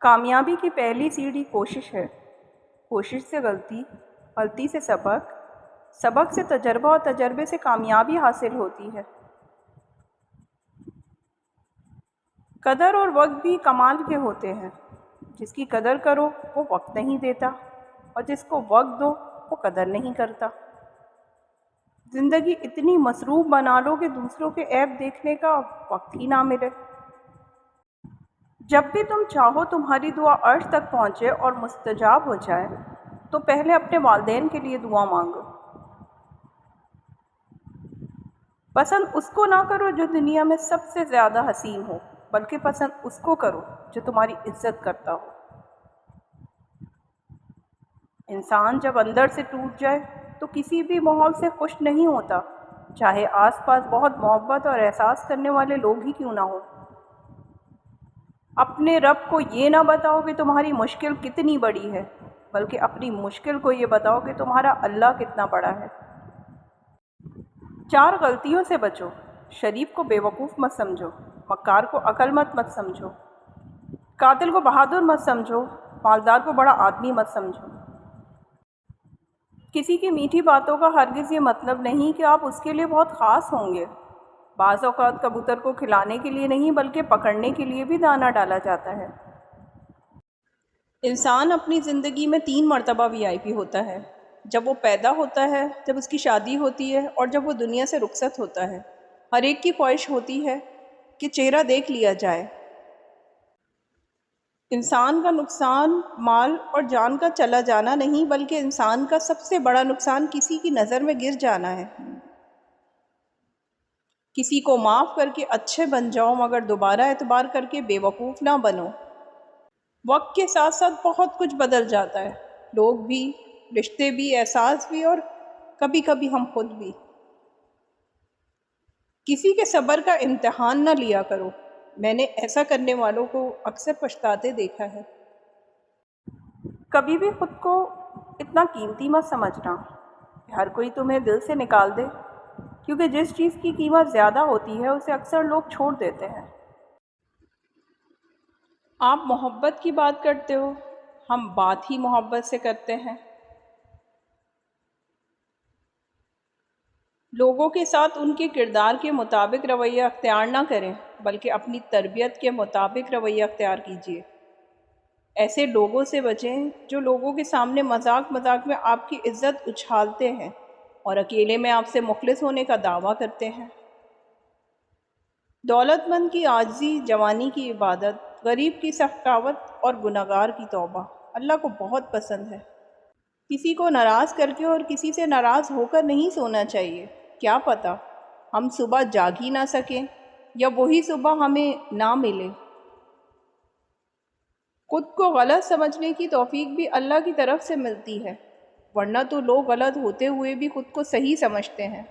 کامیابی کی پہلی سیڑھی کوشش ہے۔ کوشش سے غلطی، غلطی سے سبق، سبق سے تجربہ اور تجربے سے کامیابی حاصل ہوتی ہے۔ قدر اور وقت بھی کمال کے ہوتے ہیں۔ جس کی قدر کرو وہ وقت نہیں دیتا، اور جس کو وقت دو وہ قدر نہیں کرتا۔ زندگی اتنی مصروف بنا لو کہ دوسروں کے عیب دیکھنے کا وقت ہی نہ ملے۔ جب بھی تم چاہو تمہاری دعا عرش تک پہنچے اور مستجاب ہو جائے تو پہلے اپنے والدین کے لیے دعا مانگو۔ پسند اس کو نہ کرو جو دنیا میں سب سے زیادہ حسین ہو، بلکہ پسند اس کو کرو جو تمہاری عزت کرتا ہو۔ انسان جب اندر سے ٹوٹ جائے تو کسی بھی ماحول سے خوش نہیں ہوتا، چاہے آس پاس بہت محبت اور احساس کرنے والے لوگ ہی کیوں نہ ہوں۔ اپنے رب کو یہ نہ بتاؤ کہ تمہاری مشکل کتنی بڑی ہے، بلکہ اپنی مشکل کو یہ بتاؤ کہ تمہارا اللہ کتنا بڑا ہے۔ 4 غلطیوں سے بچو۔ شریف کو بے وقوف مت سمجھو، مکار کو عقل مت سمجھو، قاتل کو بہادر مت سمجھو، مالدار کو بڑا آدمی مت سمجھو۔ کسی کی میٹھی باتوں کا ہرگز یہ مطلب نہیں کہ آپ اس کے لیے بہت خاص ہوں گے۔ بعض اوقات کبوتر کو کھلانے کے لیے نہیں بلکہ پکڑنے کے لیے بھی دانہ ڈالا جاتا ہے۔ انسان اپنی زندگی میں 3 مرتبہ VIP ہوتا ہے: جب وہ پیدا ہوتا ہے، جب اس کی شادی ہوتی ہے، اور جب وہ دنیا سے رخصت ہوتا ہے۔ ہر ایک کی خواہش ہوتی ہے کہ چہرہ دیکھ لیا جائے۔ انسان کا نقصان مال اور جان کا چلا جانا نہیں، بلکہ انسان کا سب سے بڑا نقصان کسی کی نظر میں گر جانا ہے۔ کسی کو معاف کر کے اچھے بن جاؤ، مگر دوبارہ اعتبار کر کے بے وقوف نہ بنو۔ وقت کے ساتھ ساتھ بہت کچھ بدل جاتا ہے، لوگ بھی، رشتے بھی، احساس بھی، اور کبھی کبھی ہم خود بھی۔ کسی کے صبر کا امتحان نہ لیا کرو، میں نے ایسا کرنے والوں کو اکثر پچھتاتے دیکھا ہے۔ کبھی بھی خود کو اتنا قیمتی مت سمجھنا کہ ہر کوئی تمہیں دل سے نکال دے، کیونکہ جس چیز کی قیمت زیادہ ہوتی ہے اسے اکثر لوگ چھوڑ دیتے ہیں۔ آپ محبت کی بات کرتے ہو، ہم بات ہی محبت سے کرتے ہیں۔ لوگوں کے ساتھ ان کے کردار کے مطابق رویہ اختیار نہ کریں، بلکہ اپنی تربیت کے مطابق رویہ اختیار کیجیے۔ ایسے لوگوں سے بچیں جو لوگوں کے سامنے مذاق میں آپ کی عزت اچھالتے ہیں اور اکیلے میں آپ سے مخلص ہونے کا دعویٰ کرتے ہیں۔ دولت مند کی عاجزی، جوانی کی عبادت، غریب کی سخاوت اور گنہگار کی توبہ اللہ کو بہت پسند ہے۔ کسی کو ناراض کر کے اور کسی سے ناراض ہو کر نہیں سونا چاہیے۔ کیا پتہ ہم صبح جاگ ہی نہ سکیں یا وہی صبح ہمیں نہ ملے۔ خود کو غلط سمجھنے کی توفیق بھی اللہ کی طرف سے ملتی ہے، ورنہ تو لوگ غلط ہوتے ہوئے بھی خود کو صحیح سمجھتے ہیں۔